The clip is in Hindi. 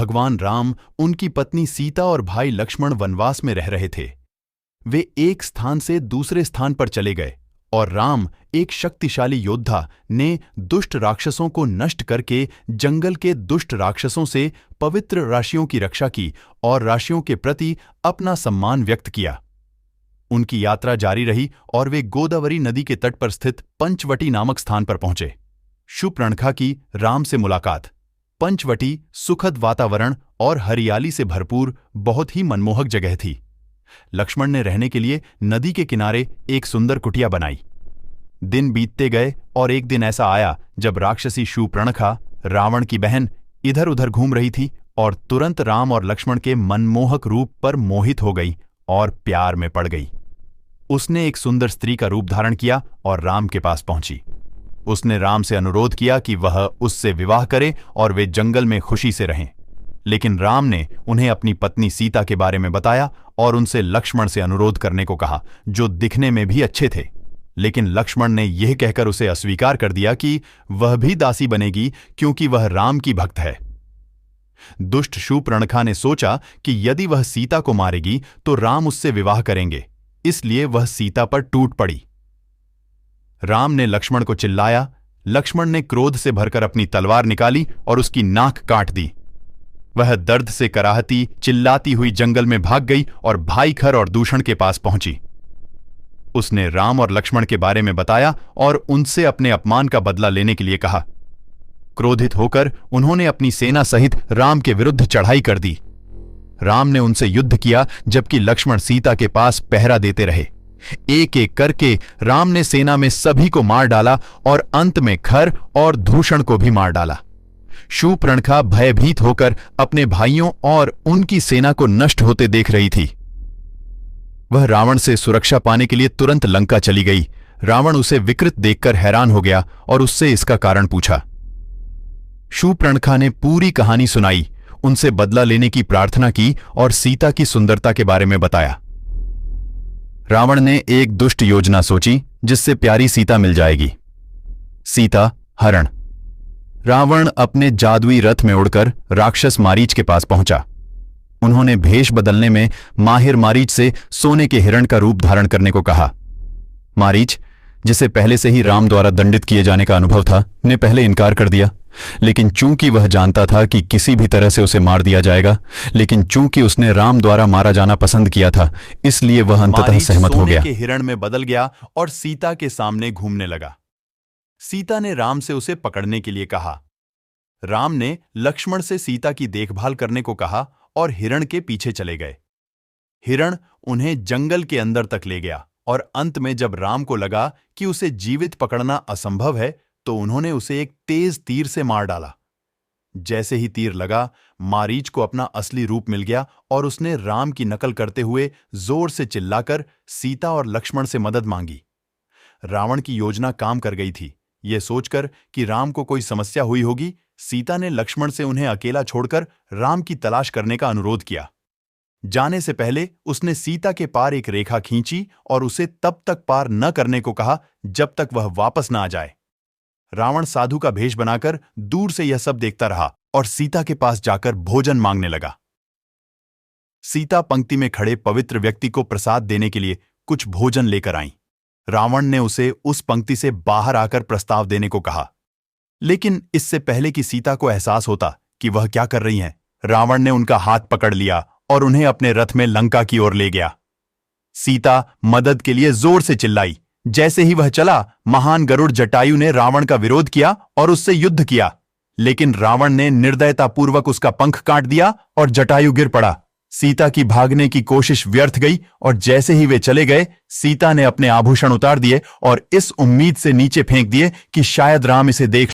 भगवान राम, उनकी पत्नी सीता और भाई लक्ष्मण वनवास में रह रहे थे। वे एक स्थान से दूसरे स्थान पर चले गए और राम, एक शक्तिशाली योद्धा, ने दुष्ट राक्षसों को नष्ट करके जंगल के दुष्ट राक्षसों से पवित्र राशियों की रक्षा की और राशियों के प्रति अपना सम्मान व्यक्त किया। उनकी यात्रा जारी रही और वे गोदावरी नदी के तट पर स्थित पंचवटी नामक स्थान पर पहुंचे। शूर्पणखा की राम से मुलाकात। पंचवटी सुखद वातावरण और हरियाली से भरपूर बहुत ही मनमोहक जगह थी। लक्ष्मण ने रहने के लिए नदी के किनारे एक सुंदर कुटिया बनाई। दिन बीतते गए और एक दिन ऐसा आया जब राक्षसी शूर्पणखा, रावण की बहन, इधर उधर घूम रही थी और तुरंत राम और लक्ष्मण के मनमोहक रूप पर मोहित हो गई और प्यार में पड़ गई। उसने एक सुंदर स्त्री का रूप धारण किया और राम के पास पहुंची। उसने राम से अनुरोध किया कि वह उससे विवाह करे और वे जंगल में खुशी से रहें। लेकिन राम ने उन्हें अपनी पत्नी सीता के बारे में बताया और उनसे लक्ष्मण से अनुरोध करने को कहा, जो दिखने में भी अच्छे थे। लेकिन लक्ष्मण ने यह कहकर उसे अस्वीकार कर दिया कि वह भी दासी बनेगी क्योंकि वह राम की भक्त है। दुष्ट शूर्पणखा ने सोचा कि यदि वह सीता को मारेगी तो राम उससे विवाह करेंगे, इसलिए वह सीता पर टूट पड़ी। राम ने लक्ष्मण को चिल्लाया। लक्ष्मण ने क्रोध से भरकर अपनी तलवार निकाली और उसकी नाक काट दी। वह दर्द से कराहती, चिल्लाती हुई जंगल में भाग गई और भाई खर और दूषण के पास पहुंची। उसने राम और लक्ष्मण के बारे में बताया और उनसे अपने अपमान का बदला लेने के लिए कहा। क्रोधित होकर उन्होंने अपनी सेना सहित राम के विरुद्ध चढ़ाई कर दी। राम ने उनसे युद्ध किया जबकि लक्ष्मण सीता के पास पहरा देते रहे। एक एक करके राम ने सेना में सभी को मार डाला और अंत में खर और दूषण को भी मार डाला। शूर्पणखा भयभीत होकर अपने भाइयों और उनकी सेना को नष्ट होते देख रही थी। वह रावण से सुरक्षा पाने के लिए तुरंत लंका चली गई। रावण उसे विकृत देखकर हैरान हो गया और उससे इसका कारण पूछा। शूर्पणखा ने पूरी कहानी सुनाई, उनसे बदला लेने की प्रार्थना की और सीता की सुंदरता के बारे में बताया। रावण ने एक दुष्ट योजना सोची जिससे प्यारी सीता मिल जाएगी। सीता हरण। रावण अपने जादुई रथ में उड़कर राक्षस मारीच के पास पहुंचा। उन्होंने भेष बदलने में माहिर मारीच से सोने के हिरण का रूप धारण करने को कहा। मारीच, जिसे पहले से ही राम द्वारा दंडित किए जाने का अनुभव था, ने पहले इनकार कर दिया। लेकिन चूंकि वह जानता था कि किसी भी तरह से उसे मार दिया जाएगा, लेकिन चूंकि उसने राम द्वारा मारा जाना पसंद किया था, इसलिए वह अंततः सहमत हो गया। सोने के हिरण में बदल गया और सीता के सामने घूमने लगा। सीता ने राम से उसे पकड़ने के लिए कहा। राम ने लक्ष्मण से सीता की देखभाल करने को कहा और हिरण के पीछे चले गए। हिरण उन्हें जंगल के अंदर तक ले गया और अंत में जब राम को लगा कि उसे जीवित पकड़ना असंभव है, तो उन्होंने उसे एक तेज तीर से मार डाला। जैसे ही तीर लगा, मारीच को अपना असली रूप मिल गया और उसने राम की नकल करते हुए जोर से चिल्लाकर सीता और लक्ष्मण से मदद मांगी। रावण की योजना काम कर गई थी। यह सोचकर कि राम को कोई समस्या हुई होगी, सीता ने लक्ष्मण से उन्हें अकेला छोड़कर राम की तलाश करने का अनुरोध किया। जाने से पहले उसने सीता के पार एक रेखा खींची और उसे तब तक पार न करने को कहा जब तक वह वापस न आ जाए। रावण साधु का भेष बनाकर दूर से यह सब देखता रहा और सीता के पास जाकर भोजन मांगने लगा। सीता पंक्ति में खड़े पवित्र व्यक्ति को प्रसाद देने के लिए कुछ भोजन लेकर आईं। रावण ने उसे उस पंक्ति से बाहर आकर प्रस्ताव देने को कहा, लेकिन इससे पहले कि सीता को एहसास होता कि वह क्या कर रही हैं, रावण ने उनका हाथ पकड़ लिया और उन्हें अपने रथ में लंका की ओर ले गया। सीता मदद के लिए जोर से चिल्लाई। जैसे ही वह चला, महान गरुड़ जटायु ने रावण का विरोध किया और उससे युद्ध किया, लेकिन रावण ने निर्दयतापूर्वक उसका पंख काट दिया और जटायु गिर पड़ा। सीता की भागने की कोशिश व्यर्थ गई और जैसे ही वे चले गए, सीता ने अपने आभूषण उतार दिए और इस उम्मीद से नीचे फेंक दिए कि शायद राम इसे देख